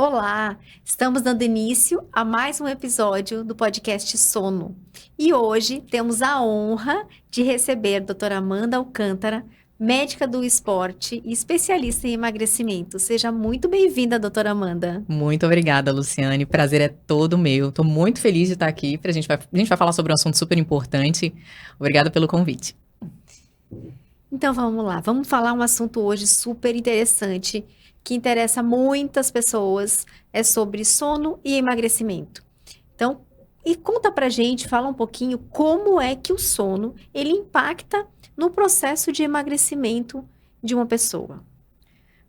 Olá, estamos dando início a mais um episódio do podcast Sono. E hoje temos a honra de receber a doutora Amanda Alcântara, médica do esporte e especialista em emagrecimento. Seja muito bem-vinda, doutora Amanda. Muito obrigada, Luciane. Prazer é todo meu. Estou muito feliz de estar aqui. A gente vai falar sobre um assunto super importante. Obrigada pelo convite. Então vamos lá, vamos falar um assunto hoje super interessante que interessa muitas pessoas, é sobre sono e emagrecimento. Então, e conta pra gente, fala um pouquinho como é que o sono, ele impacta no processo de emagrecimento de uma pessoa.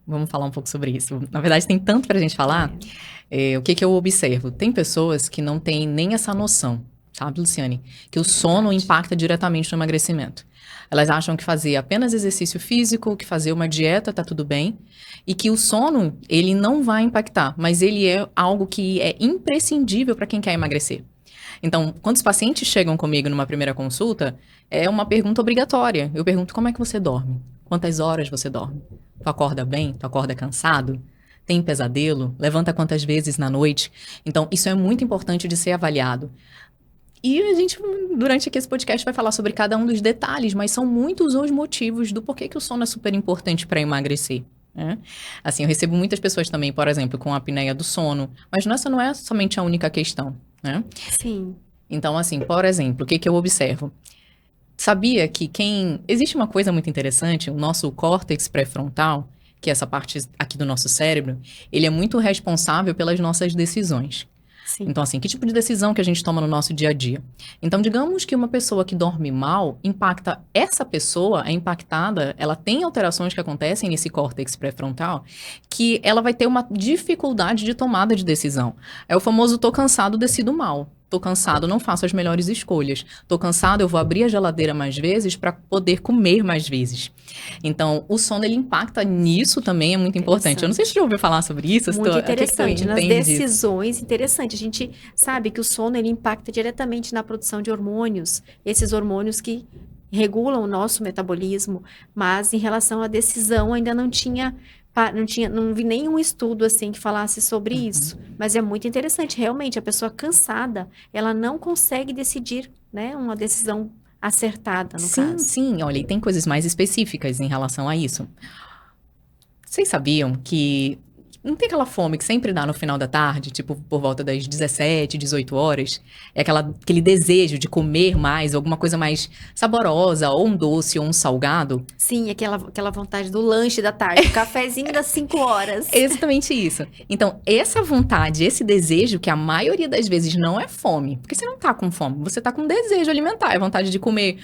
Vamos falar um pouco sobre isso. Na verdade, tem tanto para a gente falar. É. O que eu observo? Tem pessoas que não têm nem essa noção, sabe, Luciane? Que o sono Verdade. impacta diretamente no emagrecimento. Elas acham que fazer apenas exercício físico, que fazer uma dieta tá tudo bem, e que o sono, ele não vai impactar, mas ele é algo que é imprescindível para quem quer emagrecer. Então, quando os pacientes chegam comigo numa primeira consulta, é uma pergunta obrigatória. Eu pergunto: como é que você dorme? Quantas horas você dorme? Tu acorda bem? Tu acorda cansado? Tem pesadelo? Levanta quantas vezes na noite? Então, isso é muito importante de ser avaliado. E a gente, durante aqui esse podcast, vai falar sobre cada um dos detalhes, mas são muitos os motivos do porquê que o sono é super importante para emagrecer. Né? Assim, eu recebo muitas pessoas também, por exemplo, com apneia do sono, mas essa não é somente a única questão, né? Sim. Então, assim, por exemplo, o que eu observo? Sabia que existe uma coisa muito interessante, o nosso córtex pré-frontal, que é essa parte aqui do nosso cérebro, ele é muito responsável pelas nossas decisões. Sim. Então, assim, que tipo de decisão que a gente toma no nosso dia a dia? Então, digamos que uma pessoa que dorme mal impacta essa pessoa, é impactada, ela tem alterações que acontecem nesse córtex pré-frontal, que ela vai ter uma dificuldade de tomada de decisão. É o famoso tô cansado, decido mal. Tô cansado, não faço as melhores escolhas. Tô cansado, eu vou abrir a geladeira mais vezes para poder comer mais vezes. Então, o sono, ele impacta nisso também, é muito importante. Eu não sei se você já ouviu falar sobre isso, Muito o que tu interessante. Nas entende disso? decisões, interessante. A gente sabe que o sono ele impacta diretamente na produção de hormônios, esses hormônios que regulam o nosso metabolismo, mas em relação à decisão ainda não vi nenhum estudo assim que falasse sobre isso. Mas é muito interessante, realmente, a pessoa cansada, ela não consegue decidir, né, uma decisão acertada, no Sim, caso. sim. Olha, e tem coisas mais específicas em relação a isso. Vocês sabiam que não tem aquela fome que sempre dá no final da tarde, tipo por volta das 17, 18 horas? É aquele desejo de comer mais, alguma coisa mais saborosa, ou um doce, ou um salgado? Sim, aquela vontade do lanche da tarde, o cafezinho das 5 horas. É exatamente isso. Então, essa vontade, esse desejo, que a maioria das vezes não é fome, porque você não tá com fome, você tá com desejo alimentar, é vontade de comer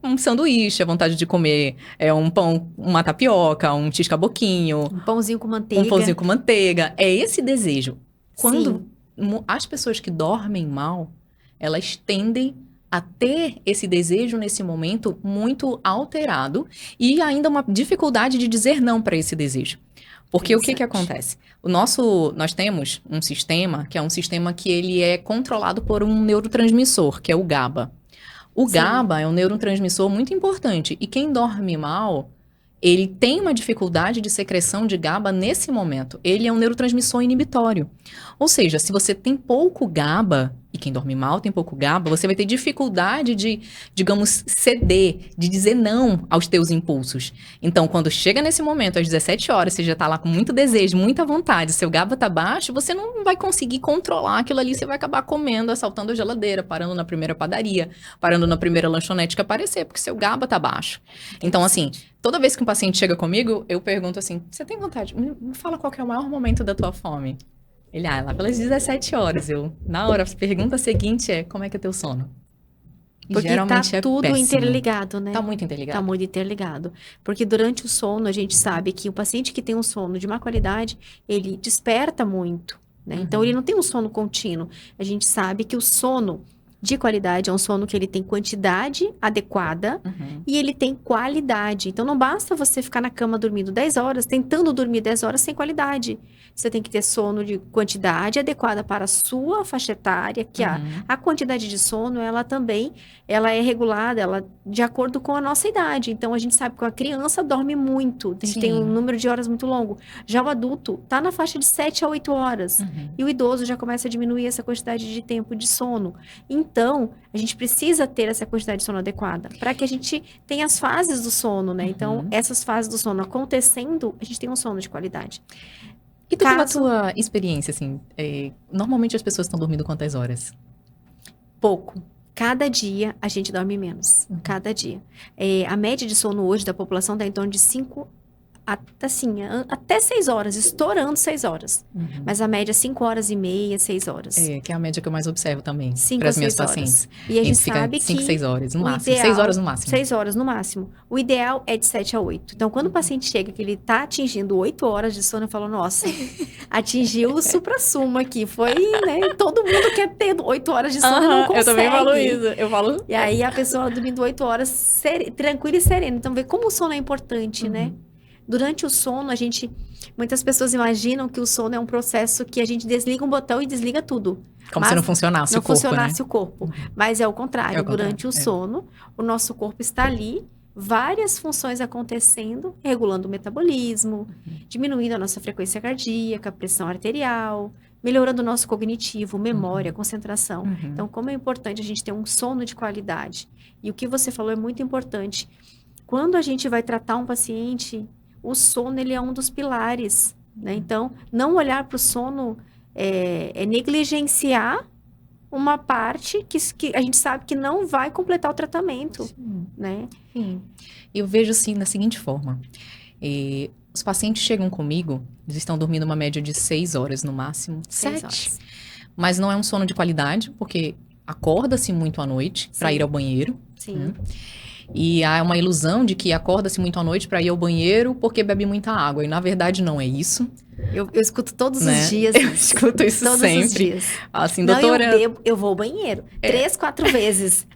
um sanduíche, é vontade de comer um pão, uma tapioca, um tiscaboquinho, Um pãozinho com um manteiga. pãozinho com manteiga. É esse desejo. Quando Sim, as pessoas que dormem mal, elas tendem a ter esse desejo nesse momento muito alterado e ainda uma dificuldade de dizer não para esse desejo. Porque o que interessante. acontece? Nós temos um sistema que é um sistema que ele é controlado por um neurotransmissor, que é o GABA. O Sim, GABA é um neurotransmissor muito importante e quem dorme mal, ele tem uma dificuldade de secreção de GABA nesse momento. Ele é um neurotransmissor inibitório. Ou seja, se você tem pouco GABA, e quem dorme mal tem pouco GABA, você vai ter dificuldade de, digamos, ceder, de dizer não aos teus impulsos. Então, quando chega nesse momento, às 17 horas, você já está lá com muito desejo, muita vontade, seu GABA está baixo, você não vai conseguir controlar aquilo ali, você vai acabar comendo, assaltando a geladeira, parando na primeira padaria, parando na primeira lanchonete que aparecer, porque seu GABA está baixo. Então, assim, toda vez que um paciente chega comigo, eu pergunto assim: você tem vontade? Me fala qual que é o maior momento da tua fome. Ele, lá pelas 17 horas. Na hora, a pergunta seguinte é: como é que é teu sono? E porque tá geralmente é tudo péssimo. interligado, Tá né? muito Tá interligado. muito interligado. Porque durante o sono, a gente sabe que o paciente que tem um sono de má qualidade, ele desperta muito, né? Então, ele Uhum. não tem um sono contínuo. A gente sabe que o sono, de qualidade, é um sono que ele tem quantidade adequada e ele tem qualidade. Então, não basta você ficar na cama dormindo 10 horas, tentando dormir 10 horas sem qualidade. Você tem que ter sono de quantidade adequada para a sua faixa etária, que a quantidade de sono, ela também, ela é regulada, ela de acordo com a nossa idade. Então, a gente sabe que a criança dorme muito, a gente tem um número de horas muito longo. Já o adulto está na faixa de 7 a 8 horas. E o idoso já começa a diminuir essa quantidade de tempo de sono. Então, a gente precisa ter essa quantidade de sono adequada para que a gente tenha as fases do sono, né? Então, essas fases do sono acontecendo, a gente tem um sono de qualidade. E tu, pela tua experiência, assim, normalmente as pessoas estão dormindo quantas horas? Pouco. Cada dia a gente dorme menos. Cada dia. A média de sono hoje da população está em torno de 5 até 6 horas, estourando 6 horas. Mas a média é 5 horas e meia, 6 horas. Que é a média que eu mais observo também, 5 para a as minhas 6 horas. pacientes. E a gente fica sabe 5, que 6 horas no máximo. ideal, 6 horas no máximo. 6 horas no máximo. O ideal é de 7 a 8. Então, quando o paciente chega que ele está atingindo 8 horas de sono, eu falo, nossa, atingiu o supra-sumo aqui. Foi, né? Todo mundo quer ter 8 horas de sono, não consegue. Eu também falo isso. Eu falo... E aí, a pessoa dormindo 8 horas tranquila e serena. Então, vê como o sono é importante, né? Durante o sono, muitas pessoas imaginam que o sono é um processo que a gente desliga um botão e desliga tudo. Como se não funcionasse o corpo, funcionasse o corpo. Mas é o contrário. Durante o sono, o nosso corpo está ali, várias funções acontecendo, regulando o metabolismo, diminuindo a nossa frequência cardíaca, pressão arterial, melhorando o nosso cognitivo, memória, concentração. Então, como é importante a gente ter um sono de qualidade. E o que você falou é muito importante. Quando a gente vai tratar um paciente, o sono ele é um dos pilares, né? Então, não olhar para o sono é negligenciar uma parte que a gente sabe que não vai completar o tratamento, né? Sim. Eu vejo assim da seguinte forma. Os pacientes chegam comigo, eles estão dormindo uma média de 6 horas no máximo, 7 horas. Mas não é um sono de qualidade, porque acorda-se muito à noite para ir ao banheiro. Sim. E há uma ilusão de que acorda-se muito à noite para ir ao banheiro porque bebe muita água. E na verdade não é isso. Eu escuto todos os dias. Eu escuto isso todos sempre. Os dias. Assim, doutora... eu vou ao banheiro 3, 4 vezes.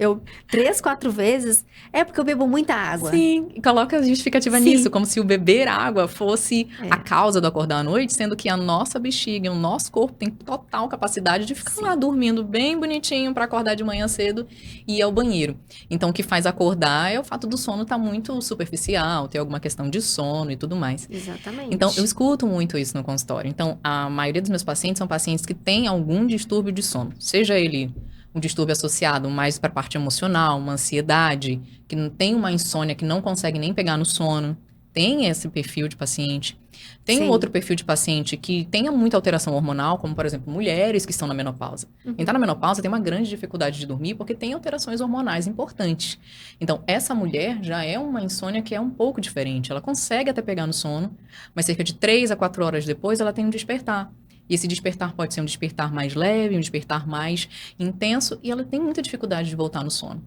3, 4 vezes é porque eu bebo muita água. Sim, e coloca a justificativa nisso, como se o beber água fosse a causa do acordar à noite, sendo que a nossa bexiga, o nosso corpo tem total capacidade de ficar lá dormindo bem bonitinho para acordar de manhã cedo e ir ao banheiro. Então, o que faz acordar é o fato do sono estar muito superficial, ter alguma questão de sono e tudo mais. Exatamente. Então, eu escuto muito isso no consultório. Então, a maioria dos meus pacientes são pacientes que têm algum distúrbio de sono. Seja ele um distúrbio associado mais para a parte emocional, uma ansiedade, que não tem uma insônia, que não consegue nem pegar no sono. Tem esse perfil de paciente. Tem um outro perfil de paciente que tenha muita alteração hormonal, como, por exemplo, mulheres que estão na menopausa. Quem está na menopausa tem uma grande dificuldade de dormir porque tem alterações hormonais importantes. Então, essa mulher já é uma insônia que é um pouco diferente. Ela consegue até pegar no sono, mas cerca de 3 a 4 horas depois ela tem um despertar. E esse despertar pode ser um despertar mais leve, um despertar mais intenso, e ela tem muita dificuldade de voltar no sono.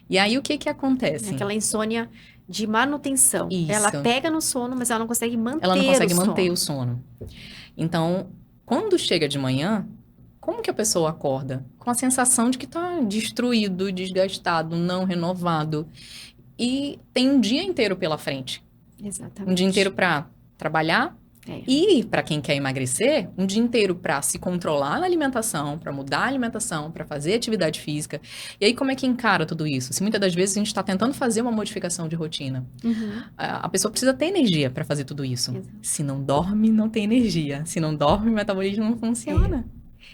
E aí, o que acontece? Aquela insônia de manutenção. Isso. Ela pega no sono, mas ela não consegue manter Ela não consegue manter o sono. Então, quando chega de manhã, como que a pessoa acorda? Com a sensação de que está destruído, desgastado, não renovado. E tem um dia inteiro pela frente. Exatamente. Um dia inteiro para trabalhar. E, para quem quer emagrecer, um dia inteiro para se controlar na alimentação, para mudar a alimentação, para fazer atividade física. E aí, como é que encara tudo isso? Se muitas das vezes a gente está tentando fazer uma modificação de rotina, a pessoa precisa ter energia para fazer tudo isso. Se não dorme, não tem energia. Se não dorme, o metabolismo não funciona.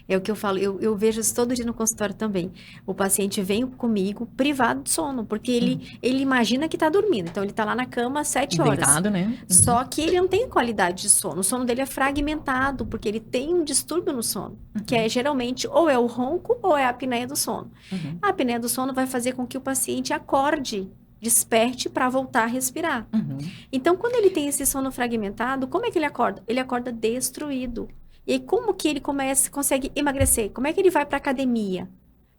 É o que eu falo, eu vejo isso todo dia no consultório também. O paciente vem comigo privado de sono, porque ele imagina que está dormindo. Então, ele está lá na cama às 7 horas. Deitado, né? Só que ele não tem qualidade de sono. O sono dele é fragmentado, porque ele tem um distúrbio no sono. Que é, geralmente, ou é o ronco ou é a apneia do sono. A apneia do sono vai fazer com que o paciente acorde, desperte para voltar a respirar. Então, quando ele tem esse sono fragmentado, como é que ele acorda? Ele acorda destruído. E aí, como que ele consegue emagrecer? Como é que ele vai para academia?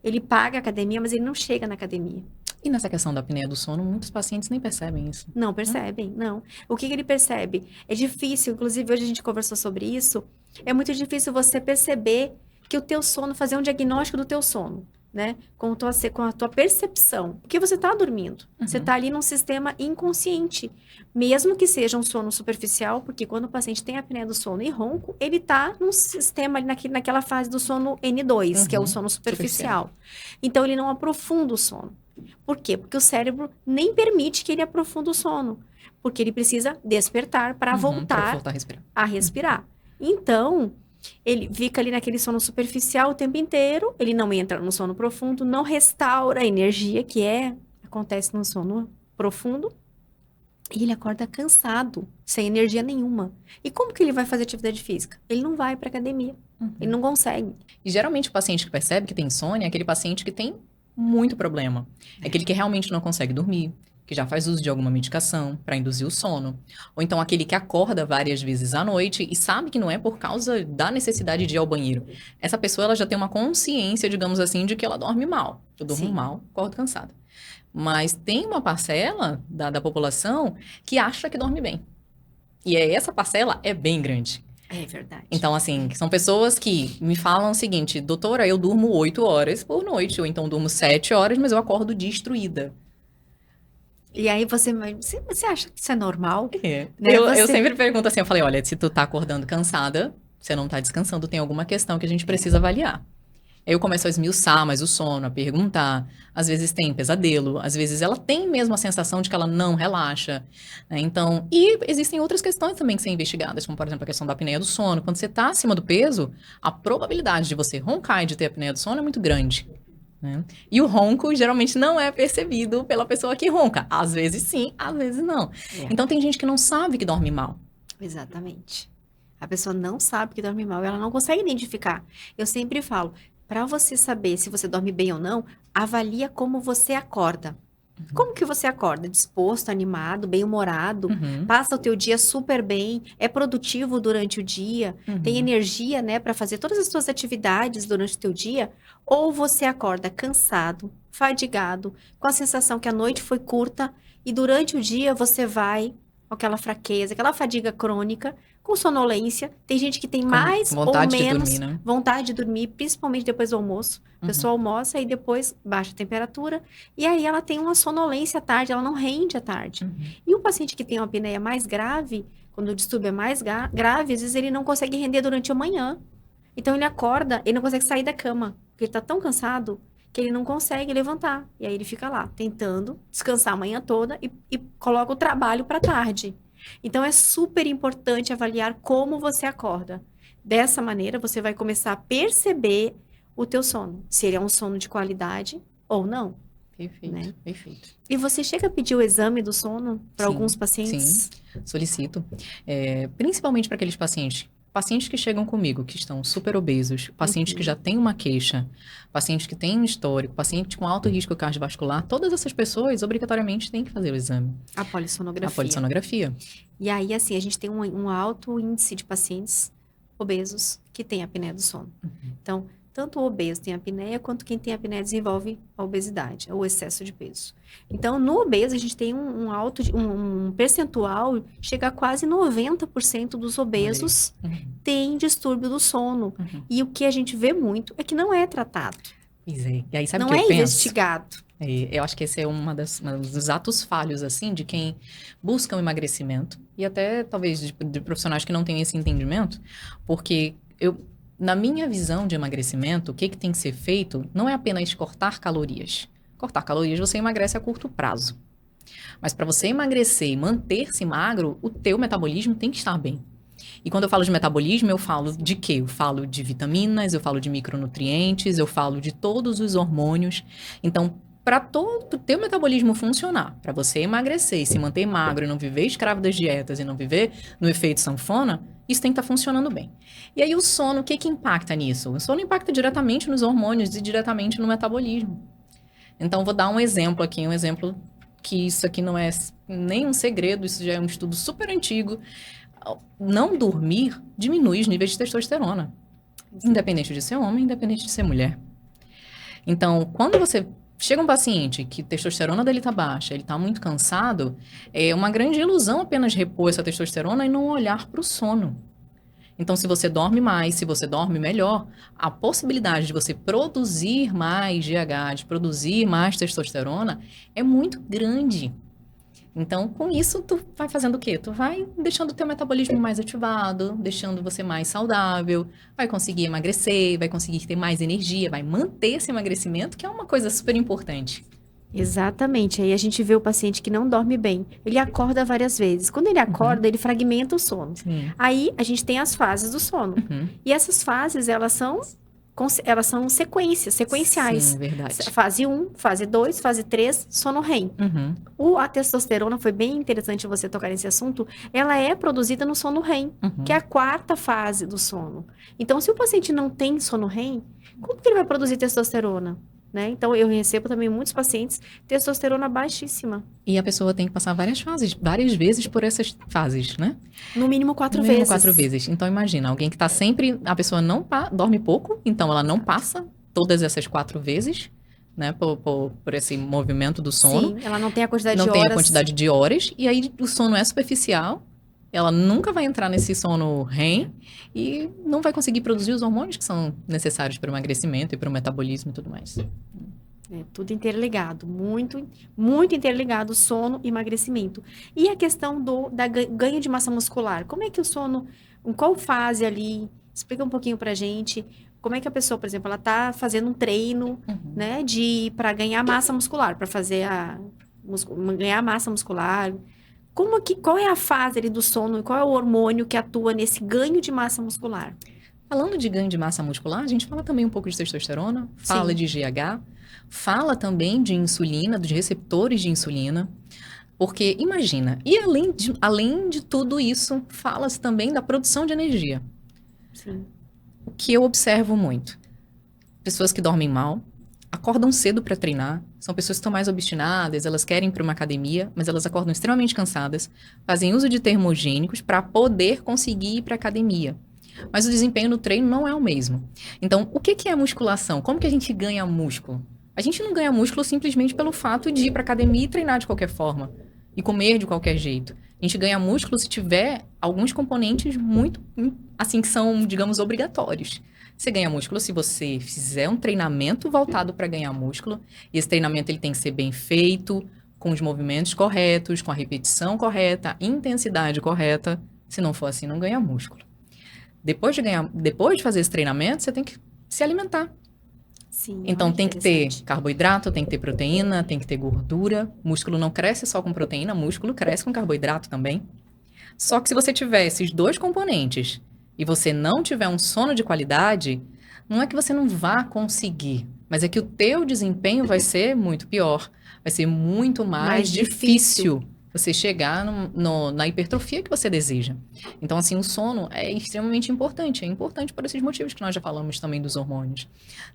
Ele paga a academia, mas ele não chega na academia. E nessa questão da apneia do sono, muitos pacientes nem percebem isso. Não percebem, não. O que ele percebe? É difícil, inclusive hoje a gente conversou sobre isso, é muito difícil você perceber que o teu sono, fazer um diagnóstico do teu sono. né? Com a tua percepção. Porque você está dormindo. Você está ali num sistema inconsciente. Mesmo que seja um sono superficial, porque quando o paciente tem apneia do sono e ronco, ele está num sistema ali naquela fase do sono N2, que é o sono superficial. Então, ele não aprofunda o sono. Por quê? Porque o cérebro nem permite que ele aprofunde o sono. Porque ele precisa despertar para voltar a respirar. Então, ele fica ali naquele sono superficial o tempo inteiro, ele não entra no sono profundo, não restaura a energia acontece no sono profundo, e ele acorda cansado, sem energia nenhuma. E como que ele vai fazer atividade física? Ele não vai para academia, ele não consegue. E geralmente o paciente que percebe que tem insônia é aquele paciente que tem muito problema. É aquele que realmente não consegue dormir, que já faz uso de alguma medicação para induzir o sono. Ou então aquele que acorda várias vezes à noite e sabe que não é por causa da necessidade de ir ao banheiro. Essa pessoa ela já tem uma consciência, digamos assim, de que ela dorme mal. Eu durmo mal, acordo cansada. Mas tem uma parcela da população que acha que dorme bem. E essa parcela é bem grande. É verdade. Então, assim, são pessoas que me falam o seguinte: doutora, eu durmo 8 horas por noite, ou então durmo 7 horas, mas eu acordo destruída. E aí você acha que isso é normal? É. Né? Eu sempre pergunto assim, eu falei, olha, se tu tá acordando cansada, você não tá descansando, tem alguma questão que a gente precisa avaliar. Aí eu começo a esmiuçar mais o sono, a perguntar. Às vezes tem pesadelo, às vezes ela tem mesmo a sensação de que ela não relaxa, né? Então, e existem outras questões também que são investigadas, como por exemplo a questão da apneia do sono. Quando você tá acima do peso, a probabilidade de você roncar e de ter apneia do sono é muito grande, né? E o ronco geralmente não é percebido pela pessoa que ronca. Às vezes sim, às vezes não. Então tem gente que não sabe que dorme mal. Exatamente. A pessoa não sabe que dorme mal, ela não consegue identificar. Eu sempre falo, para você saber se você dorme bem ou não, avalia como você acorda. Como que você acorda? Disposto, animado, bem-humorado, passa o teu dia super bem, é produtivo durante o dia, tem energia, né, para fazer todas as suas atividades durante o teu dia? Ou você acorda cansado, fadigado, com a sensação que a noite foi curta e durante o dia você vai com aquela fraqueza, aquela fadiga crônica, com sonolência. Tem gente que tem mais ou menos de dormir, né? vontade de dormir, principalmente depois do almoço. A pessoa almoça e depois baixa a temperatura. E aí ela tem uma sonolência à tarde, ela não rende à tarde. E o paciente que tem uma apneia mais grave, quando o distúrbio é mais grave, às vezes ele não consegue render durante a manhã. Então ele acorda, ele não consegue sair da cama, porque ele está tão cansado que ele não consegue levantar. E aí ele fica lá, tentando descansar a manhã toda e coloca o trabalho para tarde. Então, é super importante avaliar como você acorda. Dessa maneira, você vai começar a perceber o teu sono. Se ele é um sono de qualidade ou não. Perfeito, né? Perfeito. E você chega a pedir o exame do sono para alguns pacientes? Sim, solicito. Principalmente para aqueles pacientes que chegam comigo, que estão super obesos, pacientes que já têm uma queixa, pacientes que têm um histórico, pacientes com alto risco cardiovascular, todas essas pessoas obrigatoriamente têm que fazer o exame. A polissonografia. A polissonografia. E aí, assim, a gente tem um alto índice de pacientes obesos que têm apneia do sono. Então, tanto o obeso tem apneia, quanto quem tem apneia desenvolve a obesidade, o excesso de peso. Então, no obeso, a gente tem um percentual, chega a quase 90% dos obesos tem distúrbio do sono. E o que a gente vê muito é que não é tratado. Pois é. E aí, sabe o não que eu é penso? Investigado. Eu acho que esse é um dos atos falhos, assim, de quem busca o emagrecimento. E até, talvez, de profissionais que não têm esse entendimento. Porque na minha visão de emagrecimento, o que tem que ser feito não é apenas cortar calorias. Cortar calorias você emagrece a curto prazo. Mas para você emagrecer e manter-se magro, o teu metabolismo tem que estar bem. E quando eu falo de metabolismo, eu falo de quê? Eu falo de vitaminas, eu falo de micronutrientes, eu falo de todos os hormônios. Então, para todo o teu metabolismo funcionar, para você emagrecer e se manter magro e não viver escravo das dietas e não viver no efeito sanfona, isso tem que estar funcionando bem. E aí o sono, o que impacta nisso? O sono impacta diretamente nos hormônios e diretamente no metabolismo. Então, vou dar um exemplo aqui, que isso aqui não é nem um segredo, isso já é um estudo super antigo. Não dormir diminui os níveis de testosterona. Independente de ser homem, independente de ser mulher. Então, quando você chega um paciente que a testosterona dele está baixa, ele está muito cansado, é uma grande ilusão apenas repor essa testosterona e não olhar para o sono. Então, se você dorme mais, se você dorme melhor, a possibilidade de você produzir mais GH, de produzir mais testosterona, é muito grande. Então, com isso, tu vai fazendo o quê? Tu vai deixando o teu metabolismo mais ativado, deixando você mais saudável, vai conseguir emagrecer, vai conseguir ter mais energia, vai manter esse emagrecimento, que é uma coisa super importante. Exatamente. Aí a gente vê o paciente que não dorme bem. Ele acorda várias vezes. Quando ele acorda, ele fragmenta o sono. Sim. Aí a gente tem as fases do sono. E essas fases, elas são sequenciais. Sim, verdade. Fase 1, fase 2, fase 3, sono REM. A testosterona, foi bem interessante você tocar nesse assunto, ela é produzida no sono REM, que é a quarta fase do sono. Então, se o paciente não tem sono REM, como que ele vai produzir testosterona? Né? Então, eu recebo também muitos pacientes testosterona baixíssima. E a pessoa tem que passar várias vezes por essas fases, né? No mínimo 4 No vezes. mínimo 4 vezes. Então, imagina, alguém que tá sempre... A pessoa não dorme pouco, então ela não passa todas essas 4 vezes, né? Por esse movimento do sono. Sim, ela não tem a quantidade de Não horas. tem a quantidade de horas. E aí, o sono é superficial. Ela nunca vai entrar nesse sono REM e não vai conseguir produzir os hormônios que são necessários para o emagrecimento e para o metabolismo e tudo mais. É tudo interligado, muito, muito interligado, sono e emagrecimento. E a questão da ganho de massa muscular, como é que o sono, em qual fase ali, explica um pouquinho pra gente, como é que a pessoa, por exemplo, ela tá fazendo um treino, né, para ganhar massa muscular, para fazer ganhar massa muscular. Qual é a fase ali do sono e qual é o hormônio que atua nesse ganho de massa muscular? Falando de ganho de massa muscular, a gente fala também um pouco de testosterona, fala de GH, fala também de insulina, dos receptores de insulina, porque imagina, e além de tudo isso, fala-se também da produção de energia. Sim. O que eu observo muito, pessoas que dormem mal, acordam cedo para treinar, são pessoas que estão mais obstinadas, elas querem ir para uma academia, mas elas acordam extremamente cansadas, fazem uso de termogênicos para poder conseguir ir para a academia. Mas o desempenho no treino não é o mesmo. Então, o que é musculação? Como que a gente ganha músculo? A gente não ganha músculo simplesmente pelo fato de ir para a academia e treinar de qualquer forma. E comer de qualquer jeito. A gente ganha músculo se tiver alguns componentes muito, assim, que são, digamos, obrigatórios. Você ganha músculo se você fizer um treinamento voltado para ganhar músculo. E esse treinamento ele tem que ser bem feito, com os movimentos corretos, com a repetição correta, a intensidade correta. Se não for assim, não ganha músculo. Depois de fazer esse treinamento, você tem que se alimentar. Sim, então, tem que ter carboidrato, tem que ter proteína, tem que ter gordura. Músculo não cresce só com proteína, músculo cresce com carboidrato também. Só que se você tiver esses dois componentes e você não tiver um sono de qualidade, não é que você não vá conseguir, mas é que o teu desempenho vai ser muito pior. Vai ser muito mais difícil você chegar na hipertrofia que você deseja. Então, assim, o sono é extremamente importante. É importante por esses motivos que nós já falamos também dos hormônios.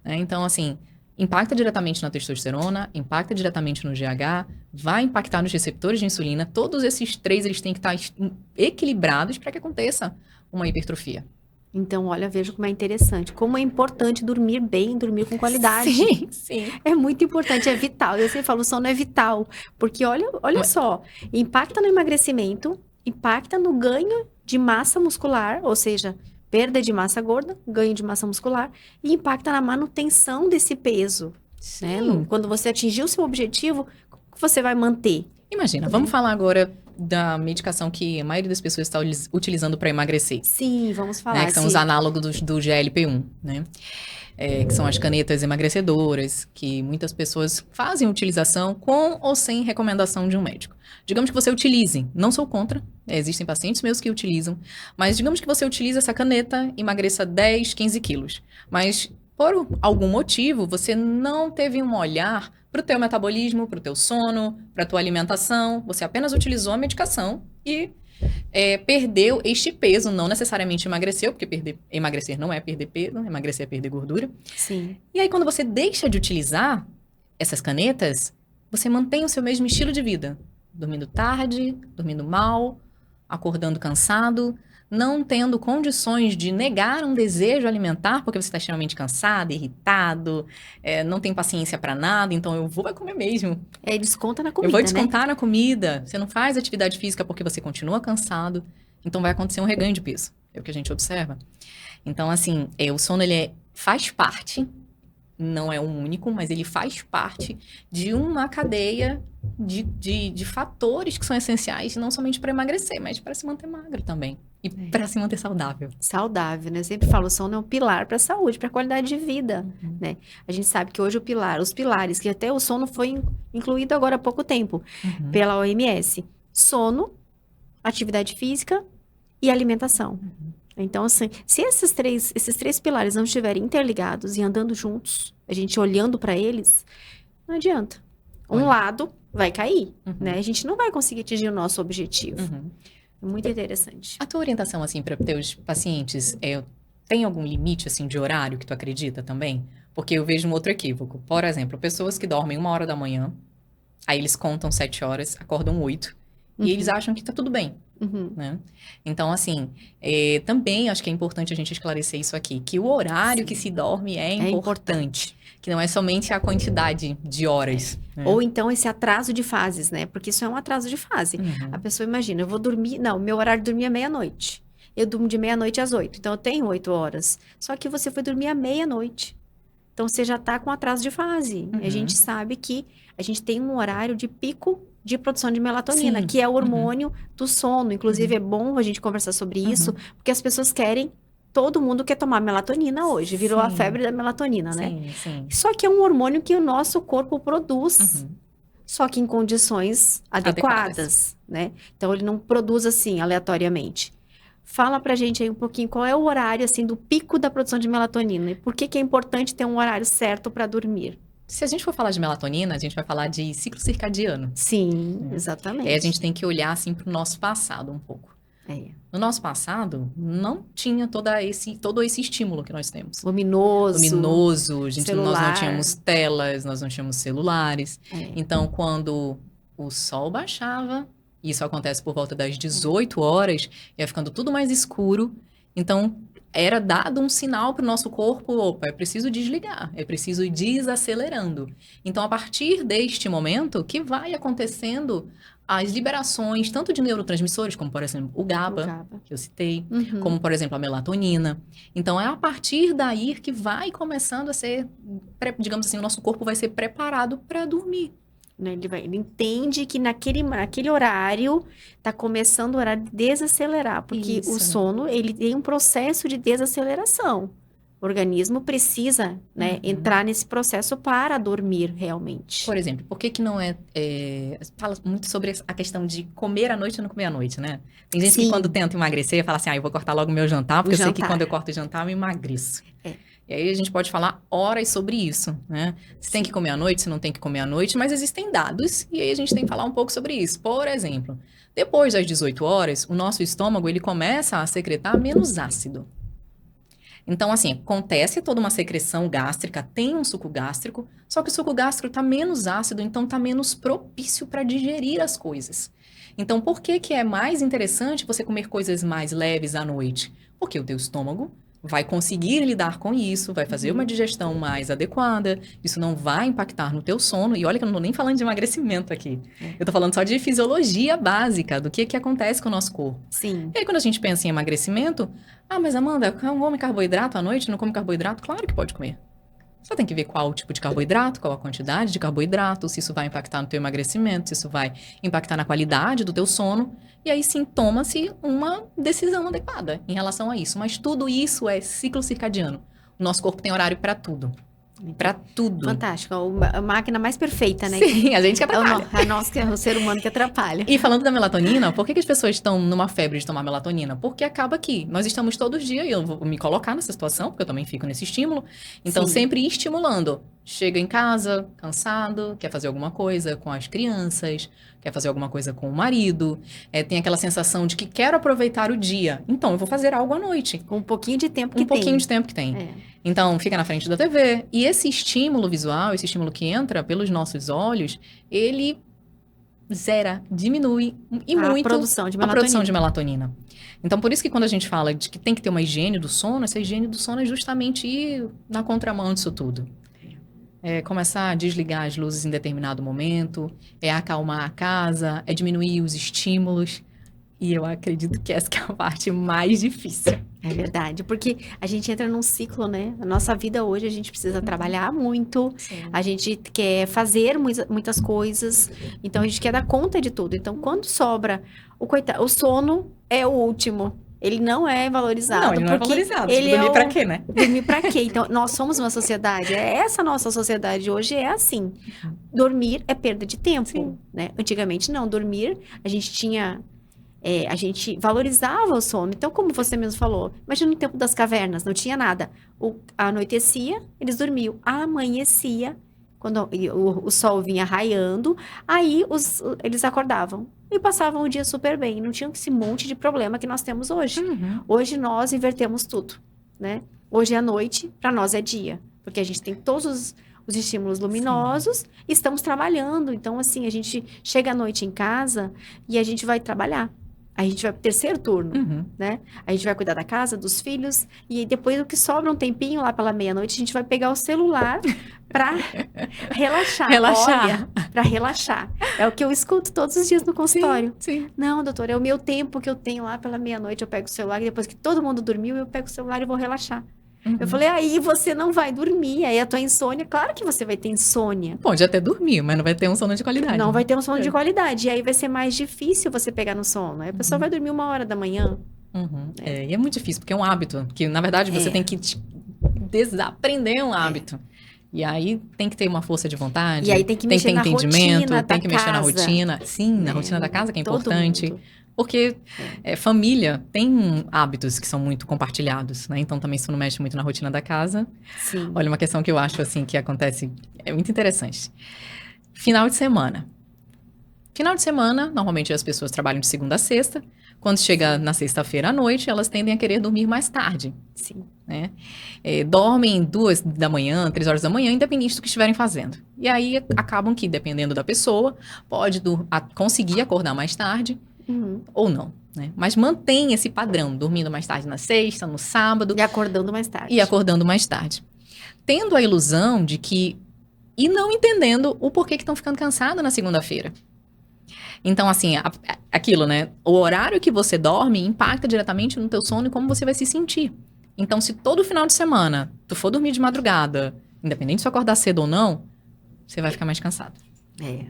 Né? Então, assim, impacta diretamente na testosterona, impacta diretamente no GH, vai impactar nos receptores de insulina. Todos esses três, eles têm que estar equilibrados para que aconteça uma hipertrofia. Então, olha, veja como é interessante. Como é importante dormir bem, dormir com qualidade. Sim, sim. É muito importante, é vital. Eu sempre falo, o sono é vital. Porque olha só, impacta no emagrecimento, impacta no ganho de massa muscular, ou seja, perda de massa gorda, ganho de massa muscular, e impacta na manutenção desse peso. Né? Quando você atingir o seu objetivo, você vai manter. Imagina, vamos falar agora da medicação que a maioria das pessoas está utilizando para emagrecer. Sim, vamos falar. Né, que são os análogos do GLP-1, né? Que são as canetas emagrecedoras, que muitas pessoas fazem utilização com ou sem recomendação de um médico. Digamos que você utilize, não sou contra, existem pacientes meus que utilizam, mas digamos que você utiliza essa caneta, emagreça 10, 15 quilos, mas por algum motivo você não teve um olhar para o teu metabolismo, para o teu sono, para a tua alimentação, você apenas utilizou a medicação e perdeu este peso, não necessariamente emagreceu, porque emagrecer não é perder peso, emagrecer é perder gordura. Sim. E aí, quando você deixa de utilizar essas canetas, você mantém o seu mesmo estilo de vida. Dormindo tarde, dormindo mal, acordando cansado, não tendo condições de negar um desejo alimentar, porque você está extremamente cansado, irritado, não tem paciência para nada, então eu vou comer mesmo. Desconta na comida, eu vou descontar na comida. Você não faz atividade física porque você continua cansado. Então vai acontecer um reganho de peso. É o que a gente observa. Então, assim, o sono ele faz parte, não é o único, mas ele faz parte de uma cadeia de fatores que são essenciais, não somente para emagrecer, mas para se manter magro também. E para se manter saudável. Saudável, né? Eu sempre falo, o sono é um pilar para a saúde, para a qualidade de vida, Uhum. né? A gente sabe que hoje os pilares, que até o sono foi incluído agora há pouco tempo Uhum. pela OMS. Sono, atividade física e alimentação. Uhum. Então, assim, se esses três pilares não estiverem interligados e andando juntos, a gente olhando para eles, não adianta. Um Olha. lado vai cair, Uhum. né? A gente não vai conseguir atingir o nosso objetivo. Uhum. Muito interessante. A tua orientação, assim, para teus pacientes, tem algum limite, assim, de horário que tu acredita também? Porque eu vejo um outro equívoco. Por exemplo, pessoas que dormem 1h da manhã, aí eles contam 7 horas, acordam 8, e eles acham que tá tudo bem, Uhum. né? Então, assim, também acho que é importante a gente esclarecer isso aqui, que o horário que se dorme é importante. Que não é somente a quantidade de horas. Né? Ou então esse atraso de fases, né? Porque isso é um atraso de fase. Uhum. A pessoa imagina, eu vou dormir... Não, meu horário de dormir é meia-noite. Eu durmo de meia-noite às 8. Então, eu tenho 8 horas. Só que você foi dormir à meia-noite. Então, você já está com atraso de fase. Uhum. E a gente sabe que a gente tem um horário de pico de produção de melatonina, Sim. que é o hormônio do sono. Inclusive, é bom a gente conversar sobre isso, porque as pessoas querem... Todo mundo quer tomar melatonina hoje. Virou a febre da melatonina, né? Sim, sim. Só que é um hormônio que o nosso corpo produz. Uhum. Só que em condições adequadas, né? Então, ele não produz assim, aleatoriamente. Fala pra gente aí um pouquinho qual é o horário, assim, do pico da produção de melatonina. E por que é importante ter um horário certo para dormir? Se a gente for falar de melatonina, a gente vai falar de ciclo circadiano. Sim, exatamente. Aí a gente tem que olhar, assim, pro nosso passado um pouco. No nosso passado, não tinha todo esse estímulo que nós temos. Luminoso, nós não tínhamos telas, nós não tínhamos celulares. É. Então, quando o sol baixava, isso acontece por volta das 18 horas, ia ficando tudo mais escuro. Então, era dado um sinal para o nosso corpo, opa, é preciso desligar, é preciso ir desacelerando. Então, a partir deste momento, que vai acontecendo as liberações, tanto de neurotransmissores, como, por exemplo, o GABA, que eu citei, como, por exemplo, a melatonina. Então, é a partir daí que vai começando a ser, digamos assim, o nosso corpo vai ser preparado para dormir. Ele entende que naquele horário está começando o horário de desacelerar, porque o sono, ele tem um processo de desaceleração. O organismo precisa, né, entrar nesse processo para dormir realmente. Por exemplo, por que não fala muito sobre a questão de comer à noite ou não comer à noite, né? Tem gente que quando tenta emagrecer, fala assim, eu vou cortar logo o meu jantar, porque eu sei que quando eu corto o jantar, eu emagreço. E aí a gente pode falar horas sobre isso, né? Se tem que comer à noite, se não tem que comer à noite, mas existem dados, e aí a gente tem que falar um pouco sobre isso. Por exemplo, depois das 18 horas, o nosso estômago, ele começa a secretar menos ácido. Então, assim, acontece toda uma secreção gástrica, tem um suco gástrico, só que o suco gástrico está menos ácido, então está menos propício para digerir as coisas. Então, por que é mais interessante você comer coisas mais leves à noite? Porque o teu estômago vai conseguir lidar com isso, vai fazer uma digestão mais adequada, isso não vai impactar no teu sono, e olha que eu não tô nem falando de emagrecimento aqui, eu tô falando só de fisiologia básica, do que acontece com o nosso corpo. Sim. E aí quando a gente pensa em emagrecimento, mas Amanda, come carboidrato à noite, não come carboidrato? Claro que pode comer. Só tem que ver qual o tipo de carboidrato, qual a quantidade de carboidrato, se isso vai impactar no teu emagrecimento, se isso vai impactar na qualidade do teu sono. E aí sim toma-se uma decisão adequada em relação a isso. Mas tudo isso é ciclo circadiano. O nosso corpo tem horário para tudo. Para tudo. Fantástico. A máquina mais perfeita, né? Sim, a gente que atrapalha. É o ser humano que atrapalha. E falando da melatonina, por que as pessoas estão numa febre de tomar melatonina? Porque acaba que nós estamos todos os dias, e eu vou me colocar nessa situação, porque eu também fico nesse estímulo. Então, sempre estimulando. Chega em casa, cansado, quer fazer alguma coisa com as crianças, quer fazer alguma coisa com o marido, tem aquela sensação de que quero aproveitar o dia. Então, eu vou fazer algo à noite. Com um pouquinho de tempo que tem. Um pouquinho de tempo que tem. Então, fica na frente da TV. E esse estímulo visual, esse estímulo que entra pelos nossos olhos, ele zera, diminui e muito a produção de melatonina. Então, por isso que quando a gente fala de que tem que ter uma higiene do sono, essa higiene do sono é justamente ir na contramão disso tudo. É começar a desligar as luzes em determinado momento, é acalmar a casa, é diminuir os estímulos. E eu acredito que essa que é a parte mais difícil. É verdade, porque a gente entra num ciclo, né? A nossa vida hoje, a gente precisa trabalhar muito, Sim. a gente quer fazer muitas coisas, então a gente quer dar conta de tudo. Então, quando sobra o sono é o último. Ele não é valorizado. Não, ele não é porque valorizado. ele Dormir é pra quê, né? dormir pra quê? Então, nós somos uma sociedade, essa nossa sociedade hoje é assim. Dormir é perda de tempo, Sim. né? Antigamente não, dormir, a gente tinha a gente valorizava o sono. Então, como você mesmo falou, imagina no tempo das cavernas, não tinha nada. Anoitecia, eles dormiam. Amanhecia, quando o sol vinha raiando, aí eles acordavam. E passavam o dia super bem. Não tinham esse monte de problema que nós temos hoje. Uhum. Hoje nós invertemos tudo, né? Hoje é noite, para nós é dia. Porque a gente tem todos os estímulos luminosos e estamos trabalhando. Então, assim, a gente chega à noite em casa e a gente vai trabalhar. A gente vai pro terceiro turno, Uhum. né? A gente vai cuidar da casa, dos filhos, e depois o que sobra um tempinho lá pela meia-noite, a gente vai pegar o celular para relaxar. Relaxar. Olha, para relaxar. É o que eu escuto todos os dias no consultório. Sim. Não, doutor, é o meu tempo que eu tenho lá pela meia-noite, eu pego o celular e depois que todo mundo dormiu, eu pego o celular e vou relaxar. Uhum. Eu falei, aí você não vai dormir, aí a tua insônia, claro que você vai ter insônia. Pode até dormir, mas não vai ter um sono de qualidade. Não né? vai ter um sono de qualidade. E aí vai ser mais difícil você pegar no sono. Aí a pessoa vai dormir 1h da manhã. Uhum. E é muito difícil, porque é um hábito. Que, na verdade, você tem que desaprender um hábito. E aí tem que ter uma força de vontade. E aí tem que mexer na rotina tem que da mexer na casa. rotina. Sim, na rotina da casa, que é todo importante. mundo. Porque família tem hábitos que são muito compartilhados, né? Então também isso não mexe muito na rotina da casa. Sim. Olha, uma questão que eu acho, assim, que acontece, é muito interessante. Final de semana. Final de semana, normalmente as pessoas trabalham de segunda a sexta. Quando chega na sexta-feira à noite, elas tendem a querer dormir mais tarde, Sim. né? Dormem 2 da manhã, 3 horas da manhã, independente do que estiverem fazendo. E aí acabam que, dependendo da pessoa, pode conseguir acordar mais tarde Uhum. ou não, né? Mas mantém esse padrão, dormindo mais tarde na sexta, no sábado. E acordando mais tarde. E acordando mais tarde. Tendo a ilusão de que... E não entendendo o porquê que estão ficando cansados na segunda-feira. Então, assim, aquilo, né? O horário que você dorme impacta diretamente no teu sono e como você vai se sentir. Então, se todo final de semana tu for dormir de madrugada, independente se tu acordar cedo ou não, você vai ficar mais cansado.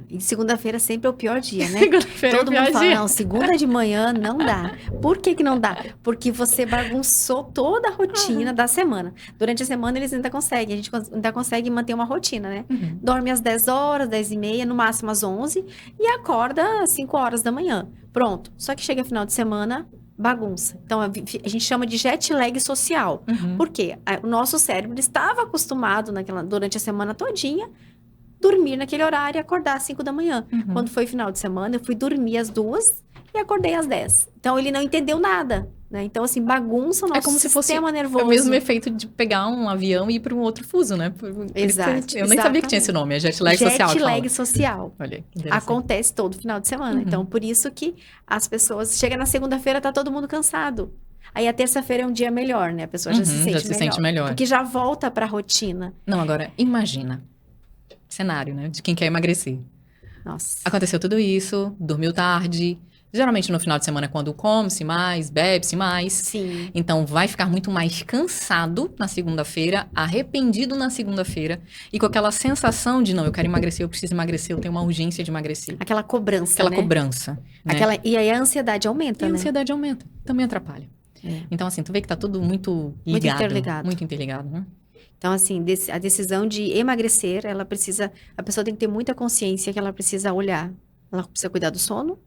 E segunda-feira sempre é o pior dia, né? Segunda-feira Todo mundo fala, não, segunda de manhã não dá. Por que que não dá? Porque você bagunçou toda a rotina da semana. Durante a semana eles ainda conseguem, a gente ainda consegue manter uma rotina, né? Uhum. Dorme às 10 horas, 10h30, no máximo às 11 e acorda às 5 horas da manhã. Pronto. Só que chega final de semana, bagunça. Então a gente chama de jet lag social. Uhum. Por quê? O nosso cérebro estava acostumado durante a semana todinha dormir naquele horário e acordar às 5 da manhã. Uhum. Quando foi final de semana, eu fui dormir às 2 e acordei às 10. Então, ele não entendeu nada, né? Então, assim, bagunça o nosso como se fosse sistema nervoso. o mesmo efeito de pegar um avião e ir para um outro fuso, né? Exato. Eu nem sabia que tinha esse nome, é jet lag social. Jet lag social. Olha, acontece todo final de semana. Uhum. Então, por isso que as pessoas... Chega na segunda-feira, tá todo mundo cansado. Aí, a terça-feira é um dia melhor, né? A pessoa já se sente melhor. Porque já volta pra rotina. Não, agora, imagina. Cenário, né? De quem quer emagrecer. Nossa. Aconteceu tudo isso, dormiu tarde. Geralmente no final de semana é quando come-se mais, bebe-se mais. Sim. Então vai ficar muito mais cansado na segunda-feira, arrependido na segunda-feira e com aquela sensação de não, eu quero emagrecer, eu preciso emagrecer, eu tenho uma urgência de emagrecer. Aquela cobrança, Aquela né? cobrança. Né? E aí a ansiedade aumenta, E a né? ansiedade aumenta, também atrapalha. Então assim, tu vê que tá tudo muito ligado. Muito interligado. Muito interligado, né? Então, assim, a decisão de emagrecer, a pessoa tem que ter muita consciência que ela precisa olhar. Ela precisa cuidar do sono,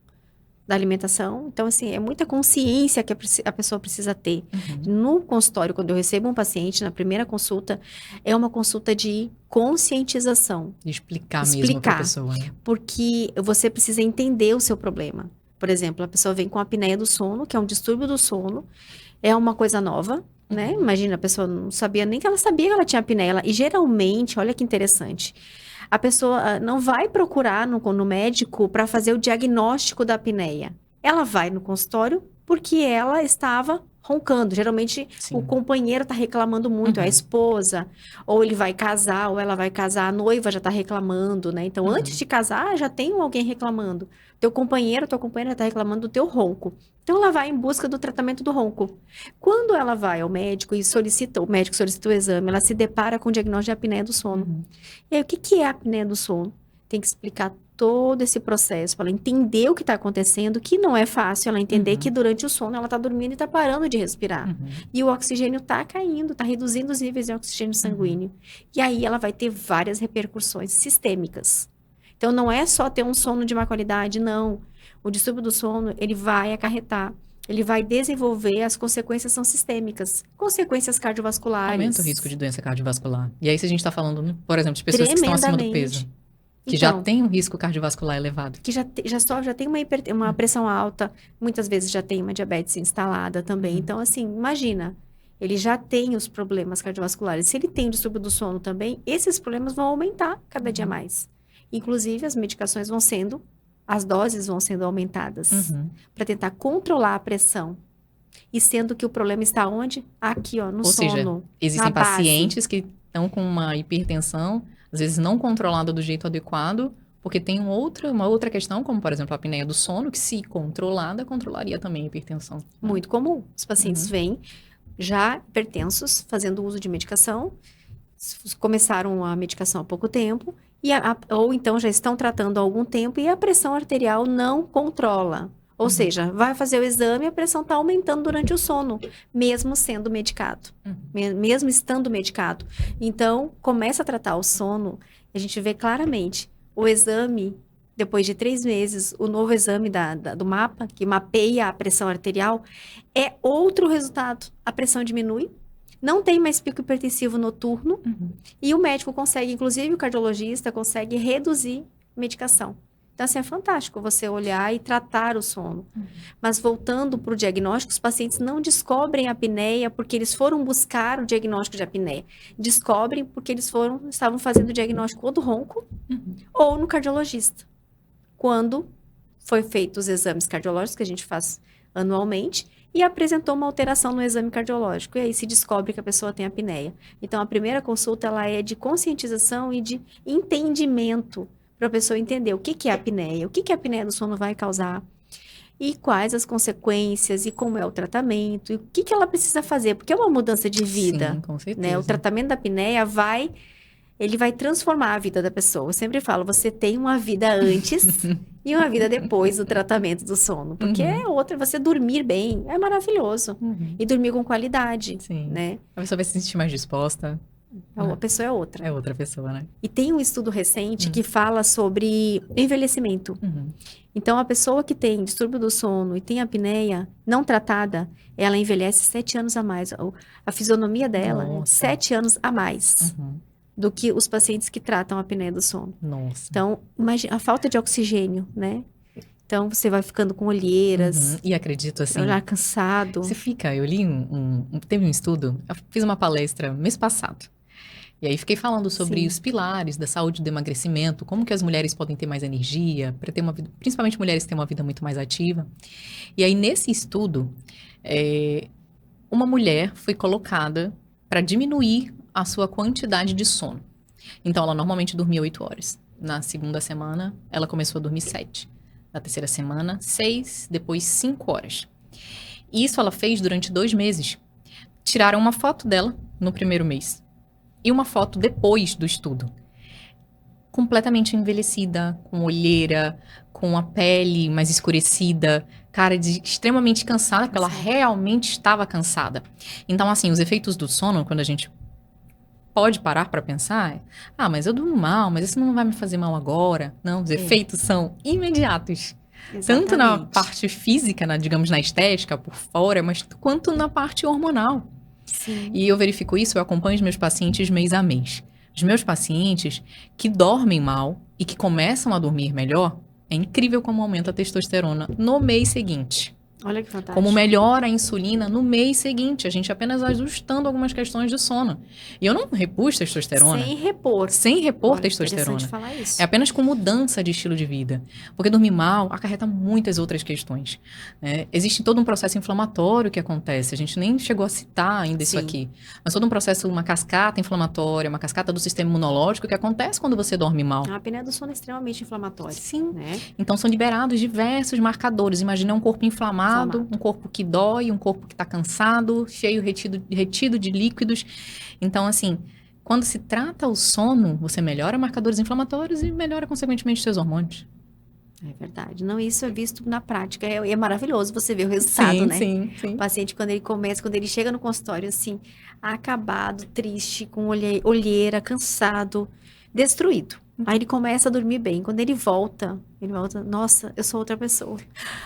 da alimentação. Então, assim, é muita consciência que a pessoa precisa ter. Uhum. No consultório, quando eu recebo um paciente, na primeira consulta, é uma consulta de conscientização. De explicar mesmo pra pessoa. Né? Porque você precisa entender o seu problema. Por exemplo, a pessoa vem com a apneia do sono, que é um distúrbio do sono. É uma coisa nova. Né? Imagina, a pessoa não sabia nem que ela sabia que ela tinha apneia. E geralmente, olha que interessante, a pessoa não vai procurar no médico para fazer o diagnóstico da apneia. Ela vai no consultório porque ela estava roncando. Geralmente, Sim. o companheiro tá reclamando muito, a esposa, ou ele vai casar, ou ela vai casar, a noiva já tá reclamando, né? Então, antes de casar, já tem alguém reclamando. Teu companheiro, tua companheira tá reclamando do teu ronco. Então, ela vai em busca do tratamento do ronco. Quando ela vai ao médico e solicita, o médico solicita o exame, ela se depara com o diagnóstico de apneia do sono. E aí, o que que é a apneia do sono? Tem que explicar todo esse processo, para ela entender o que está acontecendo, que não é fácil ela entender que durante o sono ela está dormindo e está parando de respirar. E o oxigênio está caindo, está reduzindo os níveis de oxigênio sanguíneo. E aí ela vai ter várias repercussões sistêmicas. Então, não é só ter um sono de má qualidade, não. O distúrbio do sono, ele vai acarretar, ele vai desenvolver, as consequências são sistêmicas. Consequências cardiovasculares. Aumenta o risco de doença cardiovascular. E aí, se a gente está falando, por exemplo, de pessoas que estão acima do peso. Que então, já tem um risco cardiovascular elevado. Que já tem uma pressão alta, muitas vezes já tem uma diabetes instalada também. Então, assim, imagina, ele já tem os problemas cardiovasculares. Se ele tem distúrbio do sono também, esses problemas vão aumentar cada dia mais. Inclusive, as medicações as doses vão sendo aumentadas para tentar controlar a pressão. E sendo que o problema está onde? Aqui, ó, no sono. Ou seja, existem pacientes que estão com uma hipertensão, às vezes não controlada do jeito adequado, porque tem uma outra questão, como por exemplo a apneia do sono, que se controlada, controlaria também a hipertensão. Muito comum. Os pacientes vêm já hipertensos, fazendo uso de medicação, começaram a medicação há pouco tempo, ou então já estão tratando há algum tempo e a pressão arterial não controla. Ou seja, vai fazer o exame e a pressão está aumentando durante o sono, mesmo sendo medicado, mesmo estando medicado. Então, começa a tratar o sono, a gente vê claramente o exame, depois de 3 meses, o novo exame do mapa, que mapeia a pressão arterial, é outro resultado. A pressão diminui, não tem mais pico hipertensivo noturno, e o médico consegue, inclusive o cardiologista, consegue reduzir a medicação. Então, assim, é fantástico você olhar e tratar o sono. Mas voltando para o diagnóstico, os pacientes não descobrem a apneia porque eles foram buscar o diagnóstico de apneia. Descobrem porque eles estavam fazendo o diagnóstico ou do ronco ou no cardiologista. Quando foi feito os exames cardiológicos que a gente faz anualmente e apresentou uma alteração no exame cardiológico. E aí se descobre que a pessoa tem apneia. Então, a primeira consulta ela é de conscientização e de entendimento para a pessoa entender o que é a apneia, o que a apneia do sono vai causar e quais as consequências e como é o tratamento e o que ela precisa fazer, porque é uma mudança de vida. Sim, com certeza. Né? O tratamento da apneia ele vai transformar a vida da pessoa. Eu sempre falo, você tem uma vida antes e uma vida depois do tratamento do sono, porque é outra, você dormir bem é maravilhoso e dormir com qualidade, né? A pessoa vai se sentir mais disposta. A pessoa é outra. É outra pessoa, né? E tem um estudo recente que fala sobre envelhecimento. Então, a pessoa que tem distúrbio do sono e tem apneia não tratada, ela envelhece 7 anos a mais. A fisionomia dela é 7 anos a mais do que os pacientes que tratam a apneia do sono. Nossa. Então, imagina a falta de oxigênio, né? Então, você vai ficando com olheiras. E acredito assim... Já cansado. Você fica... Eu li teve um estudo, eu fiz uma palestra mês passado. E aí fiquei falando sobre os pilares da saúde do emagrecimento, como que as mulheres podem ter mais energia, para ter uma vida, principalmente mulheres que têm uma vida muito mais ativa. E aí nesse estudo, uma mulher foi colocada para diminuir a sua quantidade de sono. Então ela normalmente dormia 8 horas. Na segunda semana, ela começou a dormir 7. Na terceira semana, 6, depois 5 horas. E isso ela fez durante 2 meses. Tiraram uma foto dela no primeiro mês. E uma foto depois do estudo. Completamente envelhecida, com olheira, com a pele mais escurecida, cara extremamente cansada, porque ela realmente estava cansada. Então, assim, os efeitos do sono, quando a gente pode parar para pensar, mas eu durmo mal, mas isso não vai me fazer mal agora. Não, os efeitos são imediatos. Exatamente. Tanto na parte física, digamos, na estética, por fora, mas quanto na parte hormonal. Sim. E eu verifico isso, eu acompanho os meus pacientes mês a mês. Os meus pacientes que dormem mal e que começam a dormir melhor, é incrível como aumenta a testosterona no mês seguinte. Olha que fantástico. Como melhora a insulina no mês seguinte, a gente apenas ajustando algumas questões de sono. E eu não repus testosterona. Sem repor. Sem repor Olha, testosterona. interessante falar isso. É apenas com mudança de estilo de vida. Porque dormir mal acarreta muitas outras questões. Né? Existe todo um processo inflamatório que acontece. A gente nem chegou a citar ainda isso aqui. Mas todo um processo, uma cascata inflamatória, uma cascata do sistema imunológico que acontece quando você dorme mal. A apneia do sono é extremamente inflamatória. Sim. Né? Então são liberados diversos marcadores. Imagina um corpo inflamado, um corpo que dói, um corpo que está cansado, cheio, retido de líquidos. Então, assim, quando se trata o sono, você melhora marcadores inflamatórios e melhora, consequentemente, seus hormônios. É verdade. Não, isso é visto na prática. É maravilhoso você ver o resultado, sim, né? Sim, sim. O paciente, quando ele chega no consultório, assim, acabado, triste, com olheira, cansado, destruído. Aí ele começa a dormir bem. Quando ele volta, nossa, eu sou outra pessoa.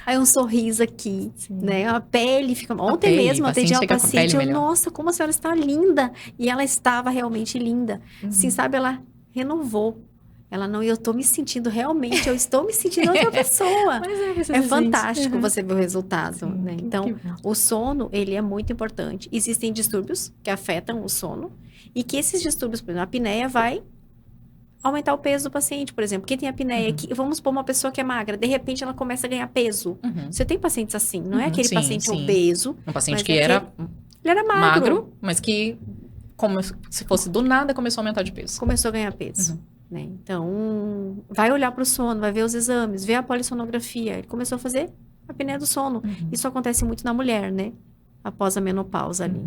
Aí um sorriso aqui, né? A pele fica... Ontem mesmo eu atendi uma paciente, nossa, como a senhora está linda. E ela estava realmente linda. Assim, sabe, ela renovou. Ela não, eu estou me sentindo realmente, eu estou me sentindo outra pessoa. Mas é fantástico você ver o resultado, Sim, né? Então, o sono, ele é muito importante. Existem distúrbios que afetam o sono e que esses distúrbios, por exemplo, a apneia vai aumentar o peso do paciente, por exemplo. Quem tem apneia, vamos supor uma pessoa que é magra, de repente ela começa a ganhar peso. Você tem pacientes assim, não é aquele paciente obeso. Um paciente que ele era magro, mas que, como se fosse do nada, começou a aumentar de peso. Começou a ganhar peso. Né? Então, vai olhar para o sono, vai ver os exames, ver a polissonografia. Ele começou a fazer a apneia do sono. Isso acontece muito na mulher, né? Após a menopausa ali.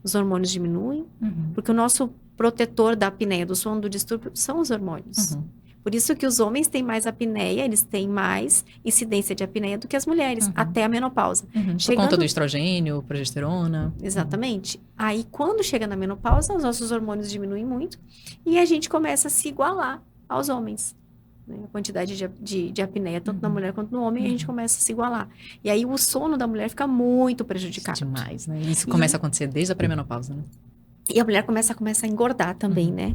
Os hormônios diminuem, porque o nosso protetor da apneia do sono, do distúrbio, são os hormônios. Por isso que os homens têm mais apneia, eles têm mais incidência de apneia do que as mulheres, até a menopausa. Por conta do estrogênio, progesterona. Exatamente. Aí, quando chega na menopausa, os nossos hormônios diminuem muito e a gente começa a se igualar aos homens. Né? A quantidade de apneia, tanto na mulher quanto no homem, a gente começa a se igualar. E aí, o sono da mulher fica muito prejudicado. Demais, né? Isso começa a acontecer desde a pré-menopausa, né? E a mulher começa a engordar também, né?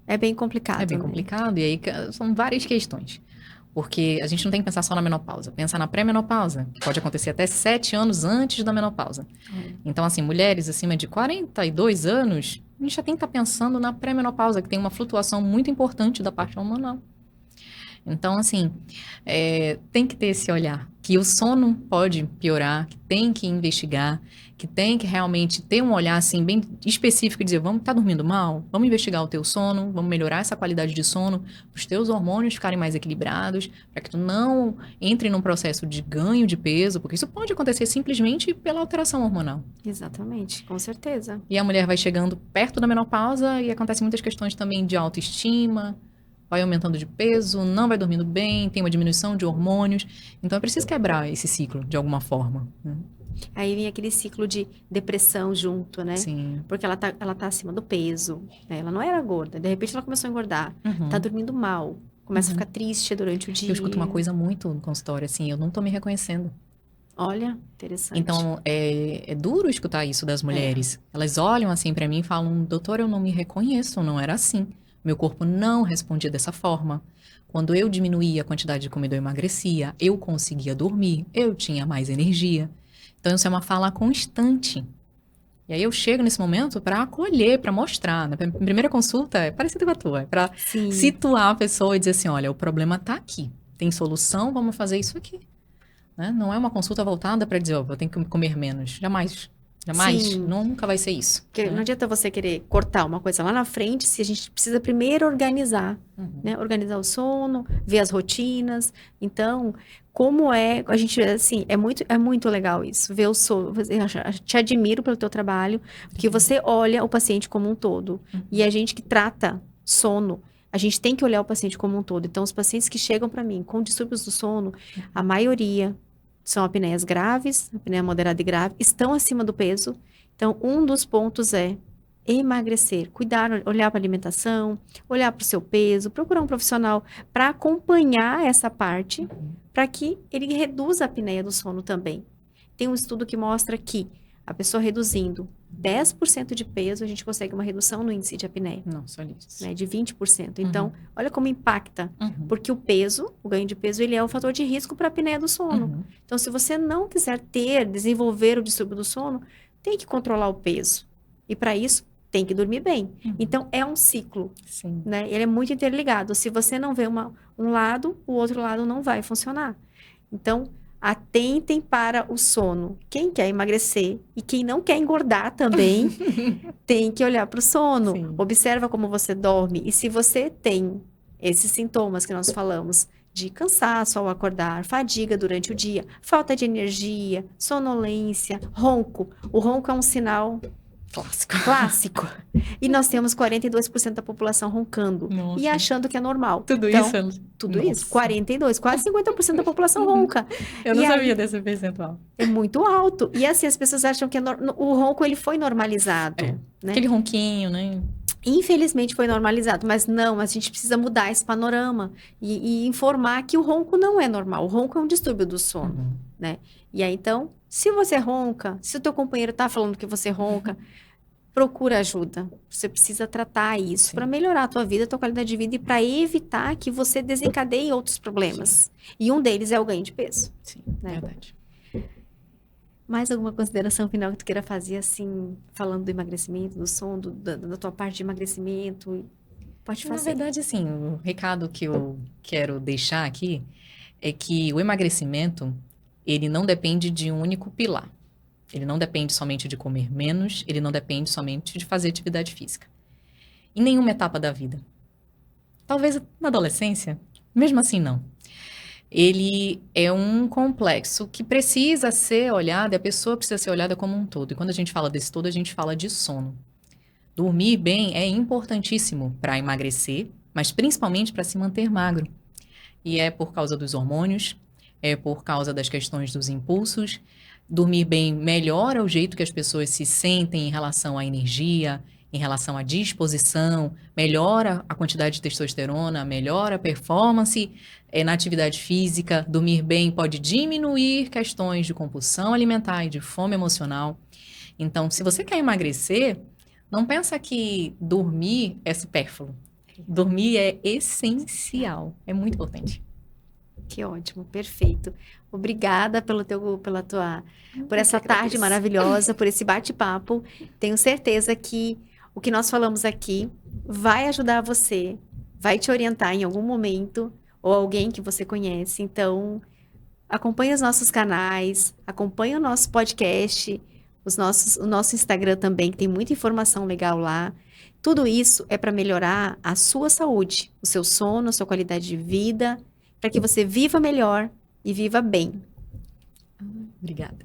É bem complicado. É bem complicado, e aí são várias questões. Porque a gente não tem que pensar só na menopausa. Pensa na pré-menopausa, que pode acontecer até 7 anos antes da menopausa. Então, assim, mulheres acima de 42 anos, a gente já tem que estar pensando na pré-menopausa, que tem uma flutuação muito importante da parte hormonal. Então, assim, tem que ter esse olhar, que o sono pode piorar, que tem que investigar, que tem que realmente ter um olhar, assim, bem específico e dizer, vamos, tá dormindo mal? Vamos investigar o teu sono, vamos melhorar essa qualidade de sono, para os teus hormônios ficarem mais equilibrados, para que tu não entre num processo de ganho de peso, porque isso pode acontecer simplesmente pela alteração hormonal. Exatamente, com certeza. E a mulher vai chegando perto da menopausa e acontecem muitas questões também de autoestima, vai aumentando de peso, não vai dormindo bem, tem uma diminuição de hormônios. Então, é preciso quebrar esse ciclo, de alguma forma. Né? Aí vem aquele ciclo de depressão junto, né? Sim. Porque ela tá acima do peso, né? Ela não era gorda, de repente ela começou a engordar, tá dormindo mal, começa a ficar triste durante o dia. Eu escuto uma coisa muito no consultório, assim, eu não tô me reconhecendo. Olha, interessante. Então, é duro escutar isso das mulheres. Elas olham assim pra mim e falam, doutor, eu não me reconheço, não era assim. Meu corpo não respondia dessa forma. Quando eu diminuía a quantidade de comida, eu emagrecia, eu conseguia dormir, eu tinha mais energia. Então, isso é uma fala constante. E aí eu chego nesse momento para acolher, para mostrar. Na primeira consulta é parecido com a tua, é para situar a pessoa e dizer assim, olha, o problema está aqui. Tem solução, vamos fazer isso aqui. Né? Não é uma consulta voltada para dizer, vou ter que comer menos. Jamais. Jamais. Nunca vai ser isso. Porque não adianta você querer cortar uma coisa lá na frente se a gente precisa primeiro organizar. Né? Organizar o sono, ver as rotinas. Então, como a gente, assim, é muito legal isso. Ver o sono. Eu te admiro pelo teu trabalho, porque você olha o paciente como um todo. E a gente que trata sono, a gente tem que olhar o paciente como um todo. Então, os pacientes que chegam para mim com distúrbios do sono, a maioria são apneias graves, apneia moderada e grave, estão acima do peso. Então, um dos pontos é emagrecer, cuidar, olhar para a alimentação, olhar para o seu peso, procurar um profissional para acompanhar essa parte, para que ele reduza a apneia do sono também. Tem um estudo que mostra que A pessoa reduzindo 10% de peso, a gente consegue uma redução no índice de apneia, Não, só isso. né, de 20%. Então, olha como impacta. Uhum. Porque o ganho de peso, ele é um fator de risco para a apneia do sono. Uhum. Então, se você não quiser desenvolver o distúrbio do sono, tem que controlar o peso. E para isso, tem que dormir bem. Uhum. Então, é um ciclo, Sim. né? Ele é muito interligado. Se você não vê um lado, o outro lado não vai funcionar. Então, atentem para o sono. Quem quer emagrecer e quem não quer engordar também, tem que olhar para o sono. Sim. Observa como você dorme. E se você tem esses sintomas que nós falamos, de cansaço ao acordar, fadiga durante o dia, falta de energia, sonolência, ronco. O ronco é um sinal clássico. E nós temos 42% da população roncando. Nossa. E achando que é normal. Tudo Então, isso? Tudo Nossa. isso. 42, quase 50% da população ronca. Eu não E sabia aí, desse percentual. é muito alto. E assim, as pessoas acham que o ronco ele foi normalizado. É. Né? Aquele ronquinho, né? Infelizmente foi normalizado, mas não, a gente precisa mudar esse panorama e informar que o ronco não é normal. O ronco é um distúrbio do sono, Uhum. né? E aí, então, se você ronca, se o teu companheiro tá falando que você ronca, procura ajuda. Você precisa tratar isso Sim. para melhorar a tua vida, a tua qualidade de vida e para evitar que você desencadeie outros problemas. E um deles é o ganho de peso. Sim, Né? verdade. Mais alguma consideração final que tu queira fazer, assim, falando do emagrecimento, do sono, da tua parte de emagrecimento? Pode Na fazer. verdade, assim, o recado que eu quero deixar aqui é que o emagrecimento, ele não depende de um único pilar. Ele não depende somente de comer menos, ele não depende somente de fazer atividade física. Em nenhuma etapa da vida. Talvez na adolescência, mesmo assim não. Ele é um complexo que precisa ser olhado, e a pessoa precisa ser olhada como um todo. E quando a gente fala desse todo, a gente fala de sono. Dormir bem é importantíssimo para emagrecer, mas principalmente para se manter magro. E é por causa dos hormônios, é por causa das questões dos impulsos. Dormir bem melhora o jeito que as pessoas se sentem em relação à energia, em relação à disposição, melhora a quantidade de testosterona, melhora a performance na atividade física. Dormir bem pode diminuir questões de compulsão alimentar e de fome emocional. Então, se você quer emagrecer, não pensa que dormir é supérfluo. Dormir é essencial, é muito importante. Que ótimo, perfeito. Obrigada por essa tarde maravilhosa, por esse bate-papo. Tenho certeza que o que nós falamos aqui vai ajudar você, vai te orientar em algum momento, ou alguém que você conhece. Então, acompanhe os nossos canais, acompanhe o nosso podcast, o nosso Instagram também, que tem muita informação legal lá. Tudo isso é para melhorar a sua saúde, o seu sono, a sua qualidade de vida, para que você viva melhor e viva bem. Obrigada.